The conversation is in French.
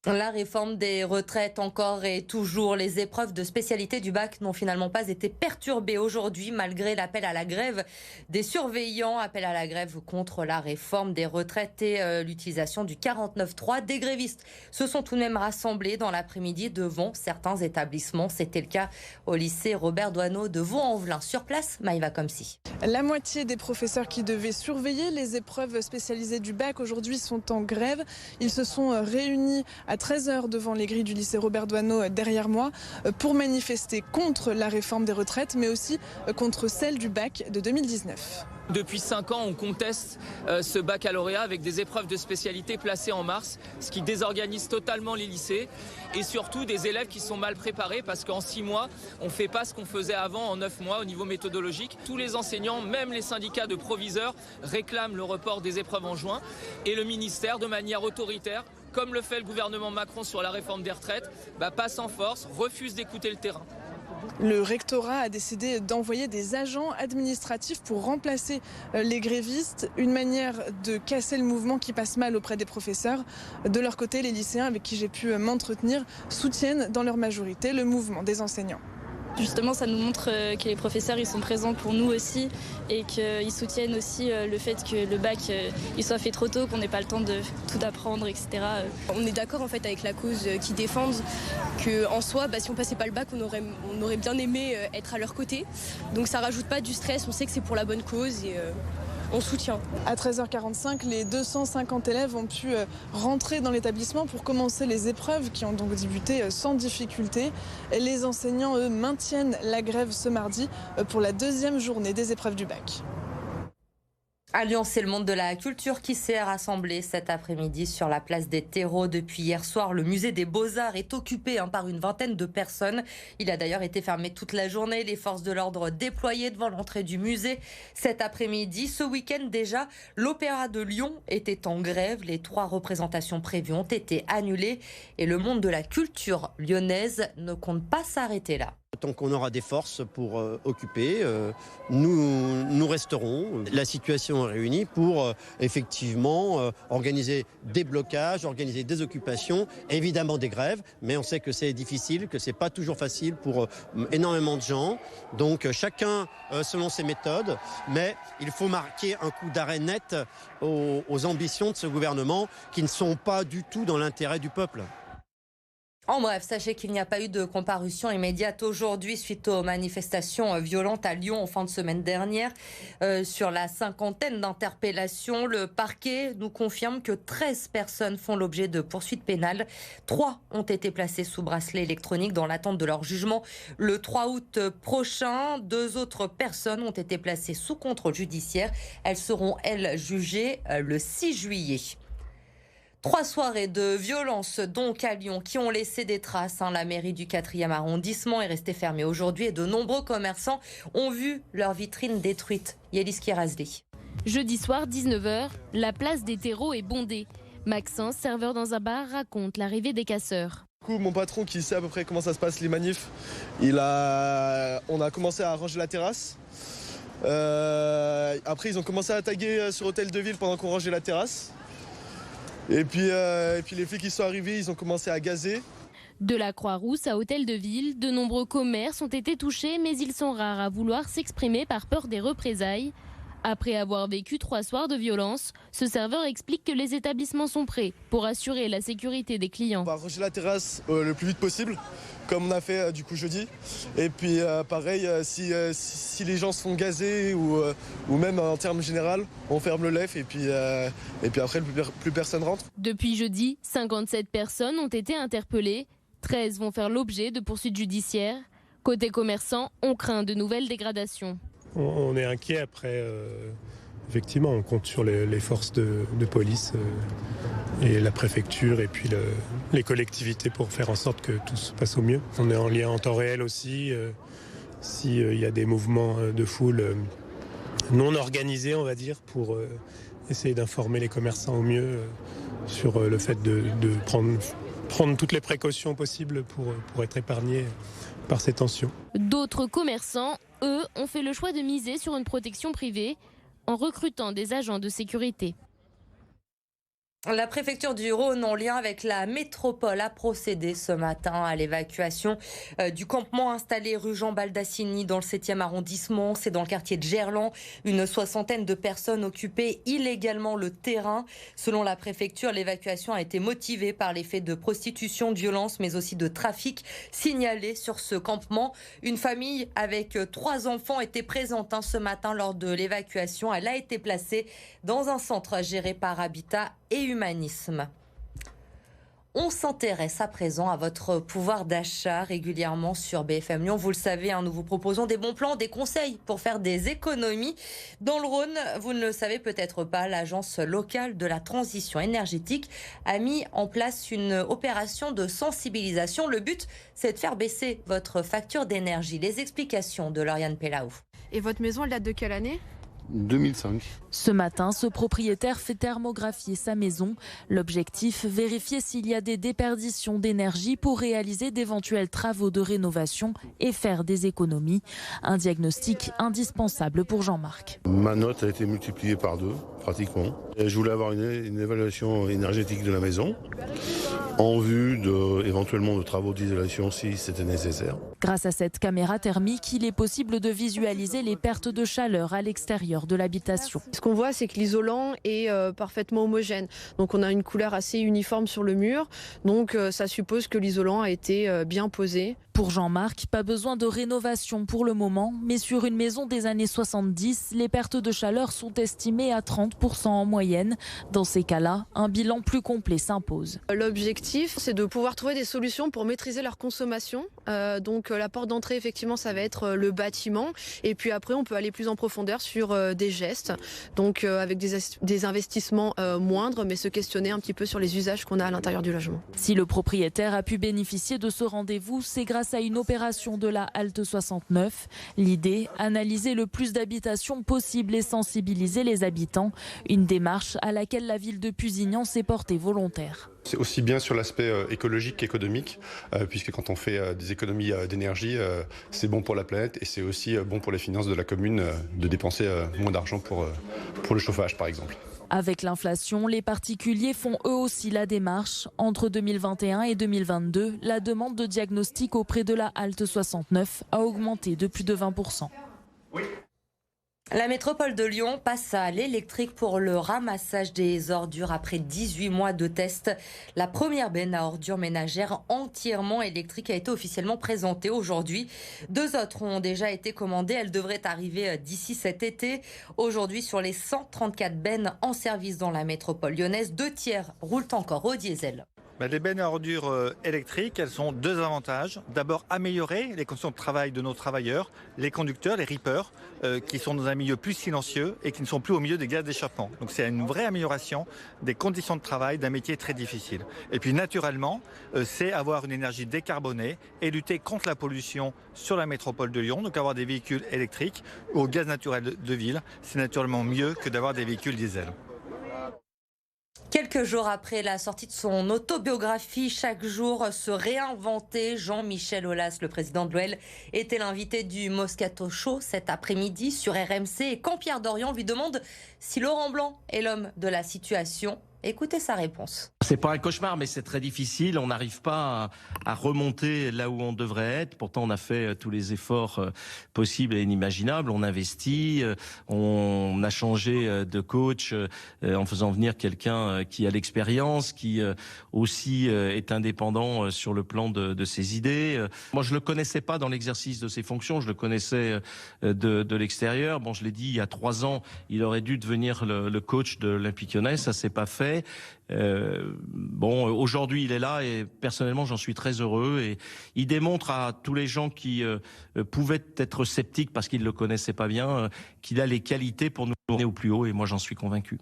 La réforme des retraites encore et toujours. Les épreuves de spécialité du bac n'ont finalement pas été perturbées aujourd'hui malgré l'appel à la grève des surveillants. Appel à la grève contre la réforme des retraites et l'utilisation du 49.3. Des grévistes se sont tout de même rassemblés dans l'après-midi devant certains établissements. C'était le cas au lycée Robert Doisneau de Vaux-en-Velin. Sur place, Maïva Komsi. La moitié des professeurs qui devaient surveiller les épreuves spécialisées du bac aujourd'hui sont en grève. Ils se sont réunis à 13h devant les grilles du lycée Robert Doisneau derrière moi pour manifester contre la réforme des retraites mais aussi contre celle du bac de 2019. Depuis 5 ans, on conteste ce baccalauréat avec des épreuves de spécialité placées en mars, ce qui désorganise totalement les lycées et surtout des élèves qui sont mal préparés parce qu'en 6 mois, on ne fait pas ce qu'on faisait avant en 9 mois au niveau méthodologique. Tous les enseignants, même les syndicats de proviseurs, réclament le report des épreuves en juin et le ministère, de manière autoritaire, comme le fait le gouvernement Macron sur la réforme des retraites, passe en force, refuse d'écouter le terrain. Le rectorat a décidé d'envoyer des agents administratifs pour remplacer les grévistes, une manière de casser le mouvement qui passe mal auprès des professeurs. De leur côté, les lycéens avec qui j'ai pu m'entretenir soutiennent dans leur majorité le mouvement des enseignants. Justement, ça nous montre que les professeurs ils sont présents pour nous aussi et qu'ils soutiennent aussi le fait que le bac il soit fait trop tôt, qu'on n'ait pas le temps de tout apprendre, etc. On est d'accord en fait avec la cause qu'ils défendent, qu'en soi, si on passait pas le bac, on aurait bien aimé être à leur côté. Donc ça rajoute pas du stress, on sait que c'est pour la bonne cause et on soutient. À 13h45, les 250 élèves ont pu rentrer dans l'établissement pour commencer les épreuves qui ont donc débuté sans difficulté. Les enseignants, eux, maintiennent la grève ce mardi pour la deuxième journée des épreuves du bac. À Lyon, c'est le monde de la culture qui s'est rassemblé cet après-midi sur la place des terreaux. Depuis hier soir, le musée des Beaux-Arts est occupé par une vingtaine de personnes. Il a d'ailleurs été fermé toute la journée. Les forces de l'ordre déployées devant l'entrée du musée cet après-midi. Ce week-end déjà, l'Opéra de Lyon était en grève. Les 3 représentations prévues ont été annulées. Et le monde de la culture lyonnaise ne compte pas s'arrêter là. Tant qu'on aura des forces pour occuper, nous resterons. La situation est réunie pour effectivement organiser des blocages, organiser des occupations, évidemment des grèves, mais on sait que c'est difficile, que c'est pas toujours facile pour énormément de gens. Donc chacun selon ses méthodes, mais il faut marquer un coup d'arrêt net aux ambitions de ce gouvernement qui ne sont pas du tout dans l'intérêt du peuple. En bref, sachez qu'il n'y a pas eu de comparution immédiate aujourd'hui suite aux manifestations violentes à Lyon en fin de semaine dernière. Sur la cinquantaine d'interpellations, le parquet nous confirme que 13 personnes font l'objet de poursuites pénales. 3 ont été placées sous bracelet électronique dans l'attente de leur jugement le 3 août prochain. 2 autres personnes ont été placées sous contrôle judiciaire. Elles seront, elles, jugées le 6 juillet. 3 soirées de violence donc à Lyon qui ont laissé des traces. La mairie du 4e arrondissement est restée fermée aujourd'hui et de nombreux commerçants ont vu leurs vitrines détruites. Yélis Kirazli. Jeudi soir, 19h, la place des terreaux est bondée. Maxence, serveur dans un bar, raconte l'arrivée des casseurs. Du coup, mon patron qui sait à peu près comment ça se passe les manifs, on a commencé à ranger la terrasse. Après ils ont commencé à taguer sur Hôtel de Ville pendant qu'on rangeait la terrasse. Et puis les flics qui sont arrivés, ils ont commencé à gazer. De la Croix-Rousse à Hôtel de Ville, de nombreux commerces ont été touchés, mais ils sont rares à vouloir s'exprimer par peur des représailles. Après avoir vécu 3 soirs de violence, ce serveur explique que les établissements sont prêts pour assurer la sécurité des clients. On va ranger la terrasse le plus vite possible, comme on a fait du coup jeudi. Et puis pareil, si les gens se font gazer ou même en termes général, on ferme le lef et puis après plus personne rentre. Depuis jeudi, 57 personnes ont été interpellées. 13 vont faire l'objet de poursuites judiciaires. Côté commerçants, on craint de nouvelles dégradations. On est inquiet après, effectivement, on compte sur les forces de police et la préfecture et puis les collectivités pour faire en sorte que tout se passe au mieux. On est en lien en temps réel aussi, s'il y a des mouvements de foule non organisés, on va dire, pour essayer d'informer les commerçants au mieux sur le fait de prendre toutes les précautions possibles pour être épargnés par ces tensions. D'autres commerçants, eux, ont fait le choix de miser sur une protection privée en recrutant des agents de sécurité. La préfecture du Rhône, en lien avec la métropole, a procédé ce matin à l'évacuation du campement installé rue Jean Baldassini dans le 7e arrondissement. C'est dans le quartier de Gerland. Une soixantaine de personnes occupaient illégalement le terrain. Selon la préfecture, l'évacuation a été motivée par les faits de prostitution, de violence, mais aussi de trafic signalés sur ce campement. Une famille avec 3 enfants était présente ce matin lors de l'évacuation. Elle a été placée dans un centre géré par Habitat et Humanisme. On s'intéresse à présent à votre pouvoir d'achat régulièrement sur BFM Lyon. Vous le savez, nous vous proposons des bons plans, des conseils pour faire des économies. Dans le Rhône, vous ne le savez peut-être pas, l'Agence locale de la transition énergétique a mis en place une opération de sensibilisation. Le but, c'est de faire baisser votre facture d'énergie. Les explications de Lauriane Pellaou. Et votre maison, elle date de quelle année ? 2005. Ce matin, ce propriétaire fait thermographier sa maison. L'objectif, vérifier s'il y a des déperditions d'énergie pour réaliser d'éventuels travaux de rénovation et faire des économies. Un diagnostic indispensable pour Jean-Marc. Ma note a été multipliée par 2, pratiquement. Et je voulais avoir une évaluation énergétique de la maison en vue éventuellement de travaux d'isolation si c'était nécessaire. Grâce à cette caméra thermique, il est possible de visualiser les pertes de chaleur à l'extérieur de l'habitation. Ce qu'on voit, c'est que l'isolant est parfaitement homogène. Donc on a une couleur assez uniforme sur le mur. Donc ça suppose que l'isolant a été bien posé. Pour Jean-Marc, pas besoin de rénovation pour le moment, mais sur une maison des années 70, les pertes de chaleur sont estimées à 30% en moyenne. Dans ces cas-là, un bilan plus complet s'impose. L'objectif, c'est de pouvoir trouver des solutions pour maîtriser leur consommation. Donc la porte d'entrée, effectivement, ça va être le bâtiment. Et puis après, on peut aller plus en profondeur sur des gestes. Donc avec des investissements moindres, mais se questionner un petit peu sur les usages qu'on a à l'intérieur du logement. Si le propriétaire a pu bénéficier de ce rendez-vous, c'est grâce à une opération de la halte 69. L'idée, analyser le plus d'habitations possible et sensibiliser les habitants. Une démarche à laquelle la ville de Pusignan s'est portée volontaire. C'est aussi bien sur l'aspect écologique qu'économique, puisque quand on fait des économies d'énergie, c'est bon pour la planète et c'est aussi bon pour les finances de la commune de dépenser moins d'argent pour le chauffage, par exemple. Avec l'inflation, les particuliers font eux aussi la démarche. Entre 2021 et 2022, la demande de diagnostic auprès de la halte 69 a augmenté de plus de 20%. Oui. La métropole de Lyon passe à l'électrique pour le ramassage des ordures après 18 mois de tests. La première benne à ordures ménagères entièrement électrique a été officiellement présentée aujourd'hui. 2 autres ont déjà été commandées. Elles devraient arriver d'ici cet été. Aujourd'hui, sur les 134 bennes en service dans la métropole lyonnaise, 2 tiers roulent encore au diesel. Les bennes à ordures électriques, elles ont 2 avantages. D'abord, améliorer les conditions de travail de nos travailleurs, les conducteurs, les rippers, qui sont dans un milieu plus silencieux et qui ne sont plus au milieu des gaz d'échappement. Donc c'est une vraie amélioration des conditions de travail d'un métier très difficile. Et puis naturellement, c'est avoir une énergie décarbonée et lutter contre la pollution sur la métropole de Lyon. Donc avoir des véhicules électriques au gaz naturel de ville, c'est naturellement mieux que d'avoir des véhicules diesel. Quelques jours après la sortie de son autobiographie, Chaque jour se réinventer, Jean-Michel Aulas, le président de l'OL, était l'invité du Moscato Show cet après-midi sur RMC. Et quand Pierre Dorian lui demande si Laurent Blanc est l'homme de la situation, écoutez sa réponse. C'est pas un cauchemar, mais c'est très difficile. On n'arrive pas à remonter là où on devrait être. Pourtant, on a fait tous les efforts possibles et inimaginables. On investit, on a changé de coach en faisant venir quelqu'un qui a l'expérience, qui aussi est indépendant sur le plan de ses idées. Moi, je le connaissais pas dans l'exercice de ses fonctions. Je le connaissais de l'extérieur. Bon, je l'ai dit, il y a 3 ans, il aurait dû devenir le coach de l'Olympique Lyonnais. Ça s'est pas fait. Aujourd'hui il est là et personnellement j'en suis très heureux et il démontre à tous les gens qui pouvaient être sceptiques parce qu'ils le connaissaient pas bien qu'il a les qualités pour nous tourner au plus haut et moi j'en suis convaincu.